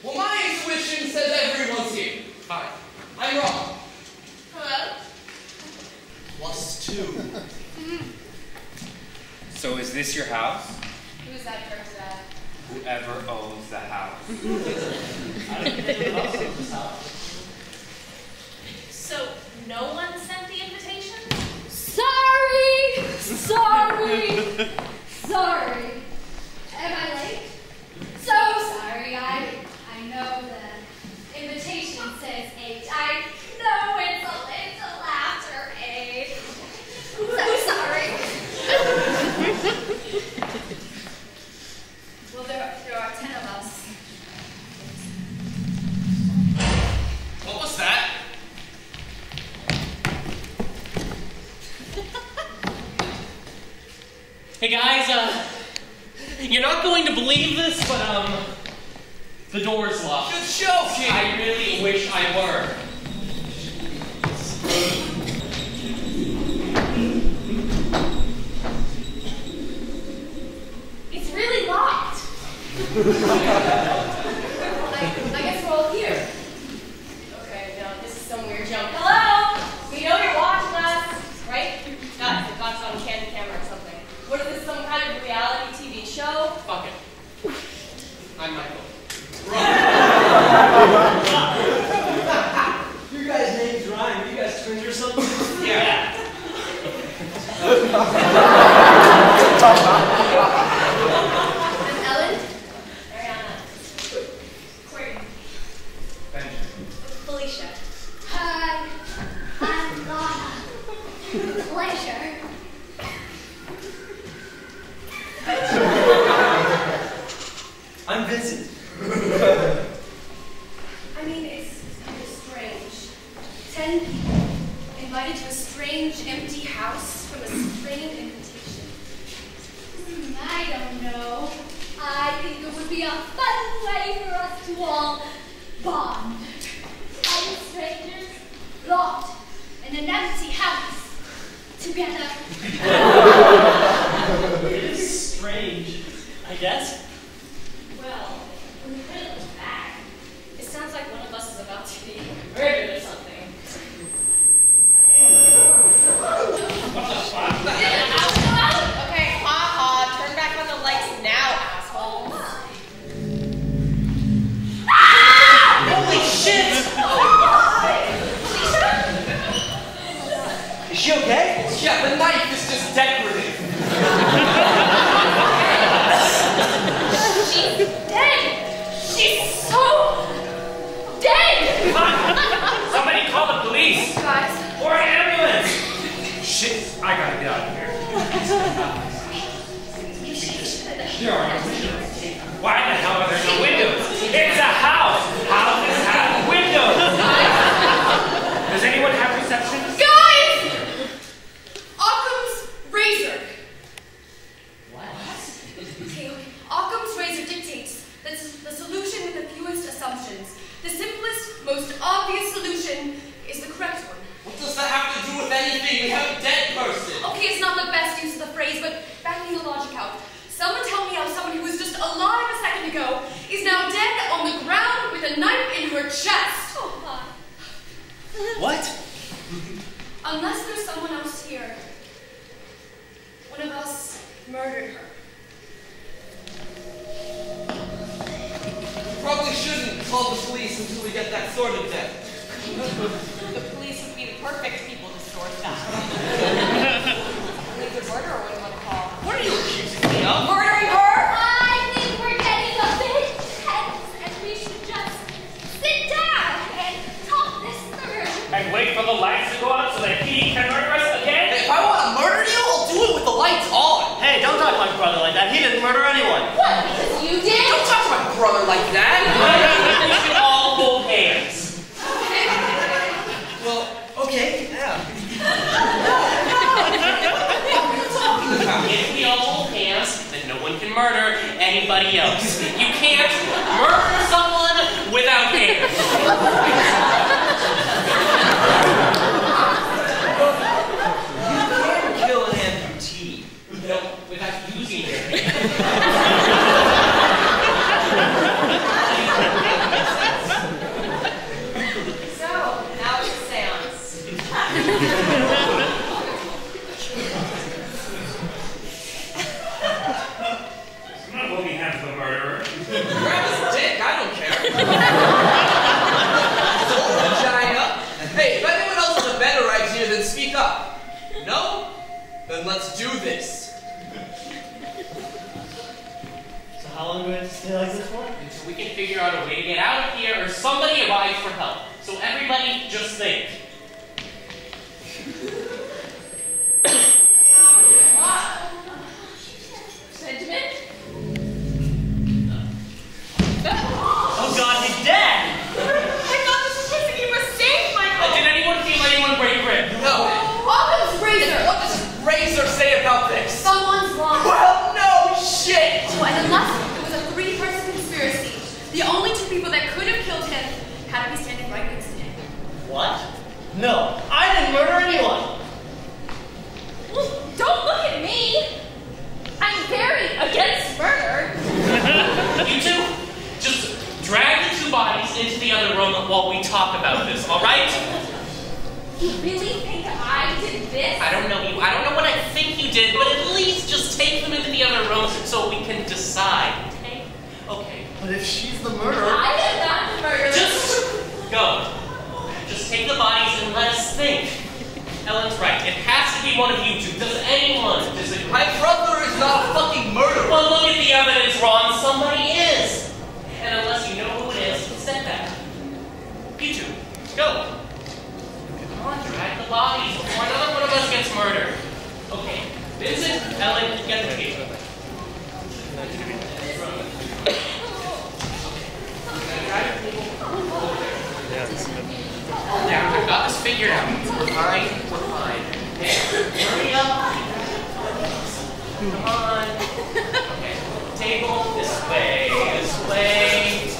Well, my intuition says everyone's here. Fine. I'm Rob. Hello? +2. So is this your house? Who's that person at? Whoever owns the house. So, no one sent the invitation? Sorry! Sorry! Sorry. Am I late? So sorry. I know the invitation says 8. I know it's a laughter aid. So sorry. Well, there are 10 of us. What was that? Hey guys, you're not going to believe this, but the door's locked. Good show, kid. I really wish I were. It's really locked. I guess we're all here. Okay, no, this is some weird joke. Hello? We know you're watching us, right? Guys, it got on candid camera or something. What is this, some kind of reality TV show? Fuck it. I'm Michael. You guys' names rhyme. You guys twins or something? Yeah. I'm Ellen. Ariana. Courtney. Benjamin. Felicia. Hi. I'm Lana. Pleasure. I'm Vincent. I mean, it's kind of strange. 10 people invited to a strange, empty house from a strange invitation. I don't know. I think it would be a fun way for us to all bond. All strangers, locked in an empty house, together. It is strange, I guess. Well, when you put it back, it sounds like one of us is about to be murdered or something. What the fuck? Okay, ha-ha, turn back on the lights now, assholes. Holy shit! Felicia? Is she okay? Yeah, but murdered her. Probably shouldn't call the police until we get that sorted then. The police would be the perfect people to sort that. Only the murderer would want to call. What are you accusing me of? Murdering her? I think we're getting a bit tense, and we should just sit down and talk this through. And wait for the lights to go out so that he can murder us again? If I want to murder you, I'll do it with the lights on. Hey, don't talk to my brother like that. He didn't murder anyone. What, because you did? Don't talk to my brother like that. We should all hold hands. Well, okay, yeah. If we all hold hands, then no one can murder anybody else. You can't murder someone without hands. You can kill an amputee. No, without using your hands. So, now it's a seance. I'm not holding hands with the murderer. Grab his dick, I don't care. Vagina. Hey, if anyone else has a better idea, then speak up. No? Then let's do this. So how long do we have to stay like this for? Until we can figure out a way to get out of here or somebody arrives for help. So everybody just think. Sentiment? Oh God, he's dead! I thought this was supposed to keep us safe, Michael! Did anyone feel anyone break grip? No. Occam's razor! What does Razor say about this? Someone's lying. Well, no shit! Oh, and unless it was a three-person conspiracy, the only two people that could have killed him had to be standing right next to him. What? No, I didn't murder anyone! Well, don't look at me! I'm very against murder. You two, just drag the two bodies into the other room while we talk about this, alright? You really think I did this? I don't know you. I don't know what I think you did, but at least just take them into the other room so we can decide. Okay? Okay. But if she's the murderer... I am not the murderer. Just go. Just take the bodies and let us think. Ellen's right. It has to be one of you two. Does anyone disagree? My brother is not a fucking murderer. Well, look at the evidence, Ron. Somebody is. And unless you know who it is, step back. You two, go. Come on, drag the bodies before another one of us gets murdered. Okay. Vincent, Ellen, get the paper. Now, I've got this figured out. We're fine. We're fine. Okay. Hurry up. Come on. Okay. Table. This way. This way.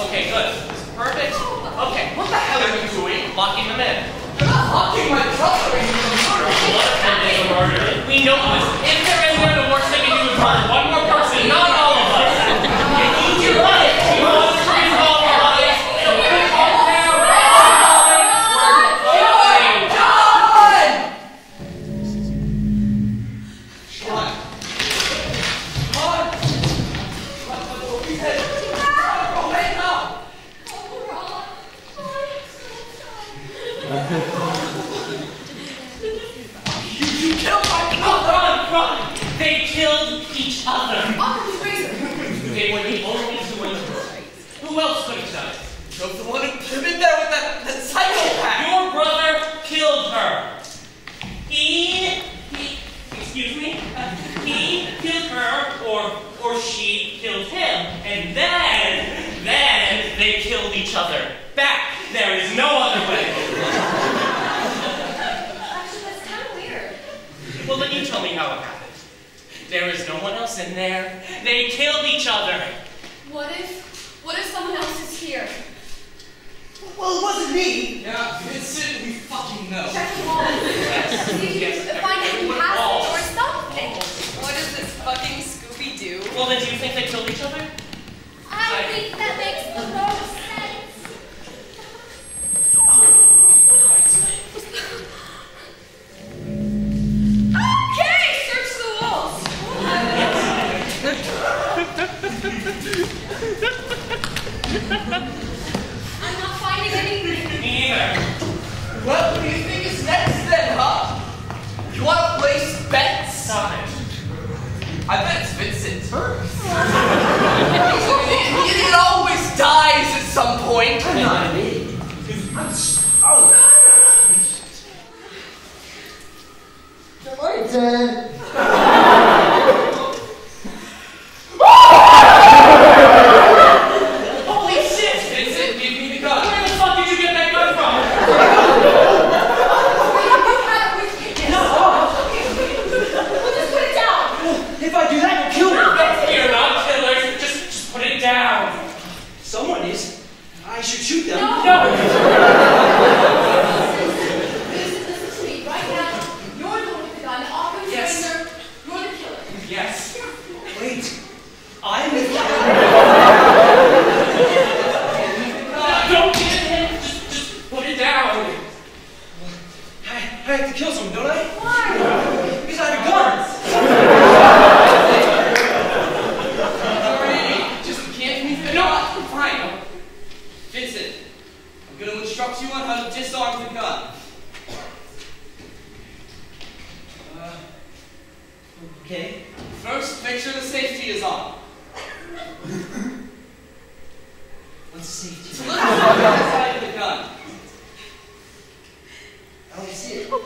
Okay, good. This is perfect. Okay. What the hell are you doing? Locking them in. You're not locking my brother in the murder. One of them is a murderer. We know this. If there is the worst they can do is murder one more person, not all of us. You're right. You want to freeze all our lives. So we can calm down. You killed my brother! Run! They killed each other. Occam's razor. They were the only two in the world. Who else could have done it? You're the one who came in there with that psychopath! Your brother killed her. He killed her, or she killed him, and then they killed each other. Back. There is no other way. Actually, that's kind of weird. Well, then you tell me how it happened. There is no one else in there. They killed each other. What if someone else is here? Well, it wasn't me! Yeah, Vincent, we fucking know. Check the walls. See if you find any passage or something. What is this fucking Scooby-Doo? Well, then do you think they killed each other? I think that makes the most sense. Okay, search the walls. I'm not finding anything. Me neither. Well, what do you think is next then, huh? You want to place bets? Stop it. I bet it's Vincent. It always dies at some point. Not me. Oh. Am I dead? Holy shit! Vincent, give me the gun. Where the fuck did you get that gun from? No. We'll just put it down. If I do that, you'll kill me. You're not killers. Just put it down. Someone is. I should shoot them. No. Listen to me. Right now, you're the one with the gun. Occam's razor. You're the killer. Yes. Wait. I'm the killer. Don't get him. Just put it down. I have to kill someone, don't I? Why? Because I have a gun. Just can't move it. No, fine. Vincent, I'm going to instruct you on how to disarm the gun. Okay. First, make sure the safety is on. What's the safety? It's a little on the side of the gun. I don't see it. Don't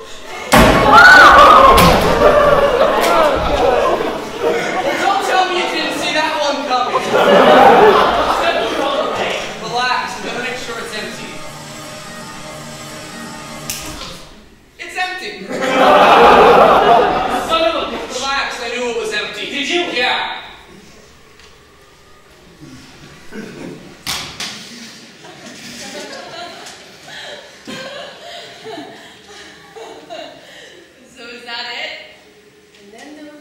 tell me you didn't see that one coming. Relax, I'm going to make sure it's empty. It's empty. Son of a bitch. Relax, I knew it was empty. Did you? Yeah. So is that it? And then there were 4.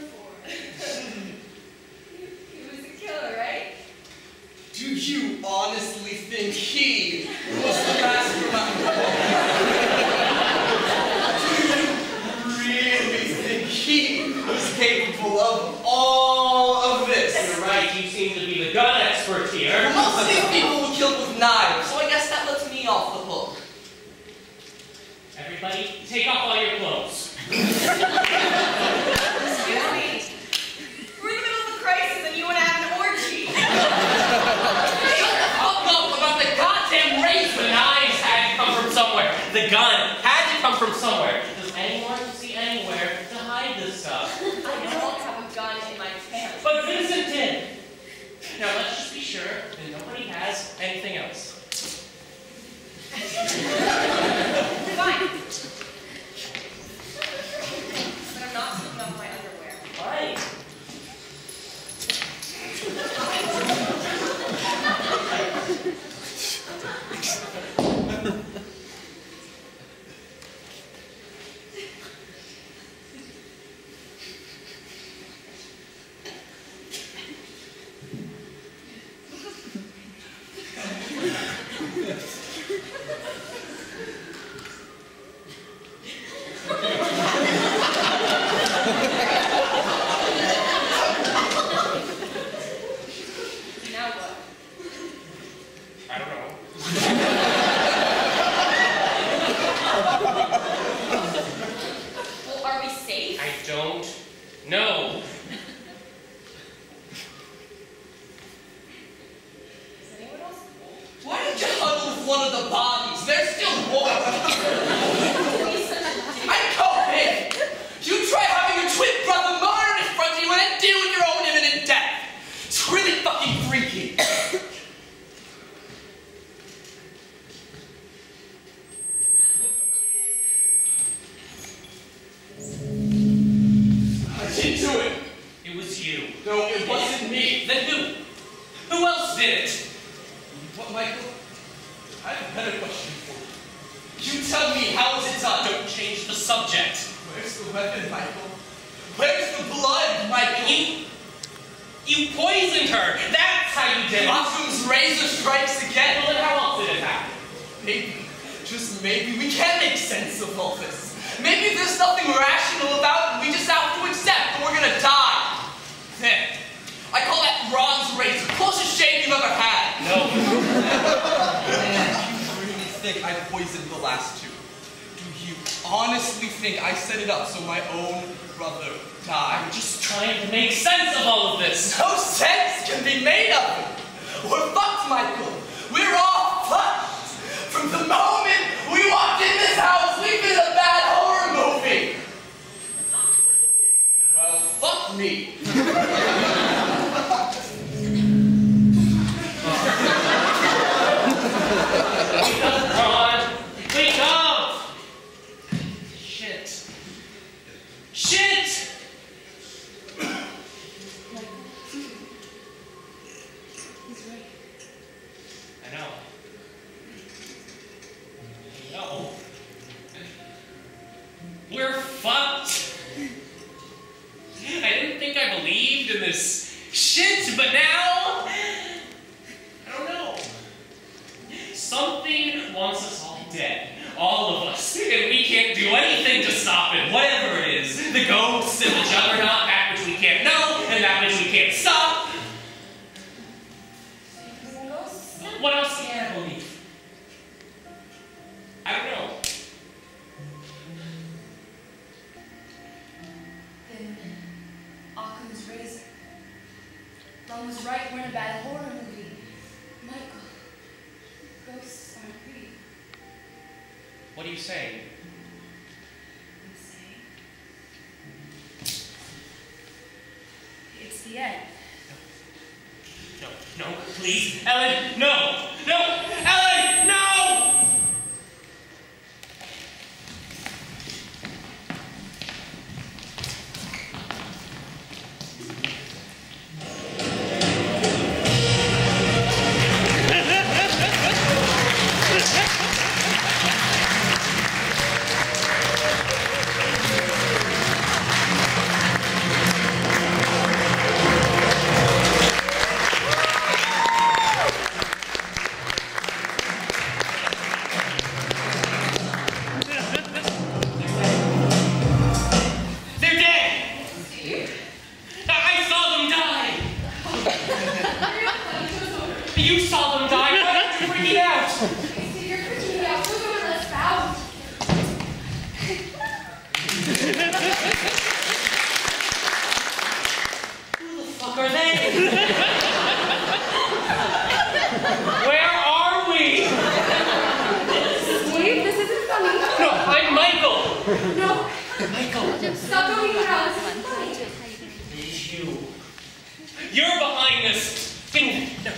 He was the killer, right? Do you honestly think he was the mastermind? Do you really think he was capable of all of this? You're right. You seem to be the gun expert here. Most of these people were killed with knives, so I guess that lets me off the hook. Everybody, take off all your clothes. Excuse me. We're in the middle of a crisis and you want to have an orgy. Fuck up about the goddamn race. The knives had to come from somewhere. The gun had to come from somewhere. Does anyone see anywhere to hide this stuff? I don't have a gun in my pants. But Vincent did. Now let's just be sure that nobody has anything else. Fine. But I'm not taking off my underwear. Fine. Now what? I don't know. Well, are we safe? I don't know. Is anyone else cool? Why did you huddle with one of the bodies? They're still warm. I'm Cohen. You try having your twin brother murdered in front of you and then deal with your own imminent death. It's really fucking freaky. I didn't do it. It was you. No, it wasn't me. Then who? Who else did it? What, Michael? I have a better question for you. You tell me, how was it done? Don't change the subject. Where's the weapon, Michael? Where's the blood, Michael? You poisoned her. That's how you did it. Occam's razor strikes again. Well, then how else did it happen? Maybe, just maybe, we can make sense of all this. Maybe there's nothing rational about it. We just have to accept that we're gonna die. There. I call that bronze razor think I poisoned the last two? Do you honestly think I set it up so my own brother died? I'm just trying to make sense of all of this. No sense can be made of it. We're fucked, Michael. We're all fucked. From the moment we walked in this house, we've been a bad horror movie. Well, fuck me. Come on. Wake up! Shit. Shit! He's right. I know. No. We're fucked. I didn't think I believed in this shit, but now, I don't know. Something wants us all dead. All of us. And we can't do anything to stop it, whatever it is. The ghosts and the juggernaut, that which we can't know, and that which we can't stop. What else can I believe? I don't know. Then Occam's razor. Mom was right, we're in a bad horror movie. Michael, ghosts aren't real. What are you saying? I'm saying it's the end. No, no, please, Ellen, no! No! Ellen, no! You saw them die. Why aren't you freaking out? You're freaking me out. Look over the spout. Who the fuck are they? Where are we? Steve, this isn't funny. No, I'm Michael. No. Michael. Stop going around. This isn't funny. It's you. You're behind this. No.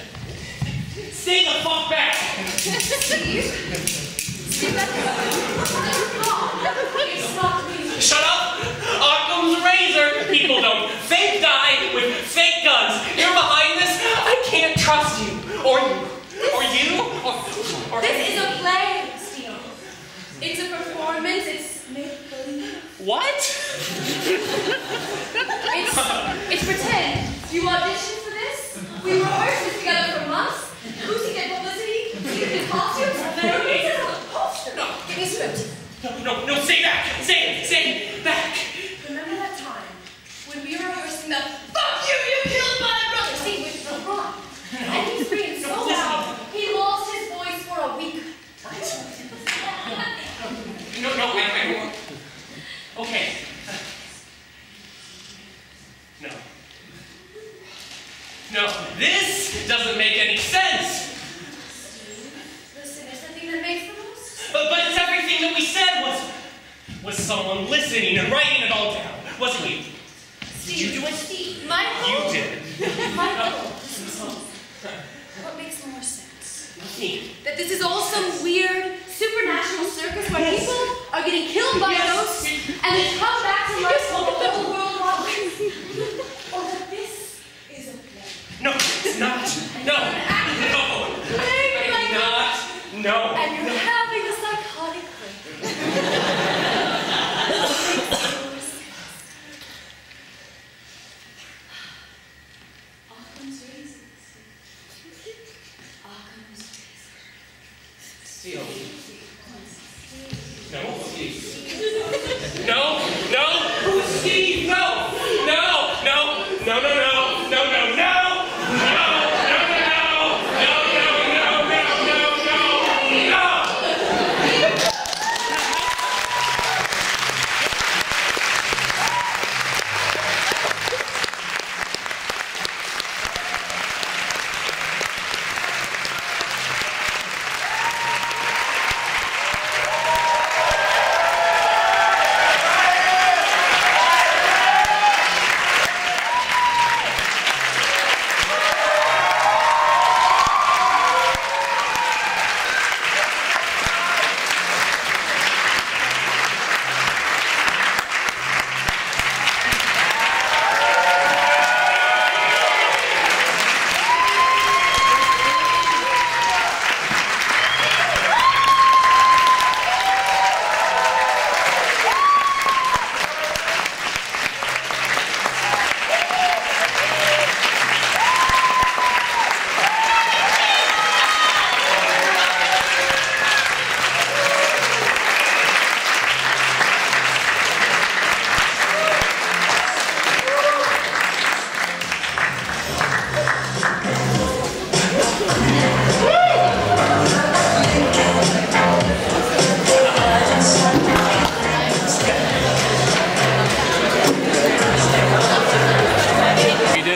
Stay the fuck back! Steve? Steve, that's it's not me. Shut up! Occam's razor! People don't fake die with fake guns. You're behind this? I can't trust you. Or you. Or This is a play, Steve. It's a performance. It's make-believe. What? It's pretend. You auditioned for this? We rehearsed this together for months. Kucy did publicity. You did costumes. There are pieces of a poster. No. Give me a script. No, stay back. Stay back. Remember that time when we were rehearsing the "Fuck you, you killed my brother" scene with LeBron? And he screamed so loud, he lost his voice for a week. No, I won't. Okay. No, this doesn't make any sense. Listen, it's the thing that makes the most. But it's everything that we said was someone listening and writing it all down. Wasn't you? Did you do it? Steve, Michael. You did. Michael, listen to me. What makes more sense? Me. That this is all some weird supernatural circus where people are getting killed by ghosts and then come back to life while the whole world watches. Or that this is a play. No, it's not. No. No. And you're having a psychotic break. Occam's razor. Occam's razor. Steel. No, Steve. No. Who's Steve? No.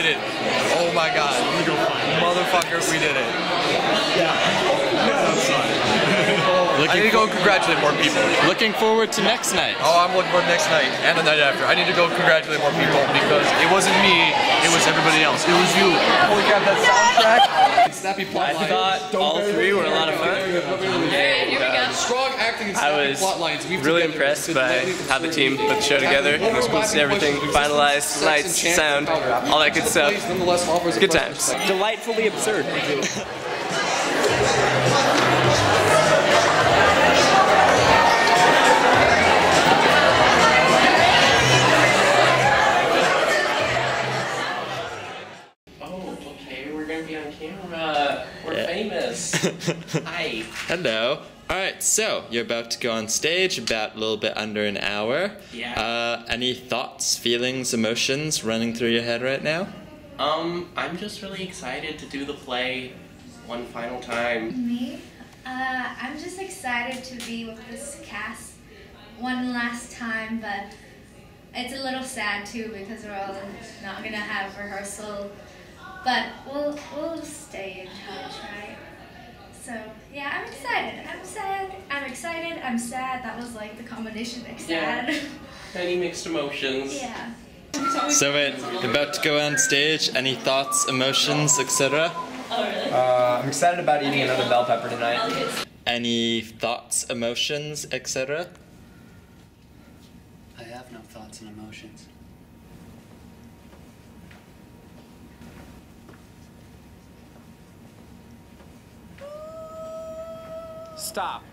did it. Oh my god. Motherfucker, we did it. I need to go congratulate more people. Looking forward to next night. Oh, I'm looking forward to next night and the night after. I need to go congratulate more people because it wasn't me, it was everybody else. It was you. Holy crap, that soundtrack. Snappy plot I thought all three were a lot of fun. Strong acting and snappy plot lines. I was really impressed by how the team put the show together. It was cool to see everything finalized, lights, sound, all that good stuff. Good times. Delightfully absurd. Camera. We're famous. Hi. Hello. Alright, so you're about to go on stage, about a little bit under an hour. Yeah. Any thoughts, feelings, emotions running through your head right now? I'm just really excited to do the play one final time. Me? I'm just excited to be with this cast one last time, but it's a little sad too because we're all not gonna have rehearsal. But we'll stay in touch, right? So yeah, I'm excited. I'm sad. I'm excited. I'm sad. That was like the combination of sad. Yeah. Many mixed emotions. Yeah. So wait, you're about to go on stage. Any thoughts, emotions, etc.? Oh really? I'm excited about eating another bell pepper tonight. Any thoughts, emotions, etc.? I have no thoughts and emotions. Stop.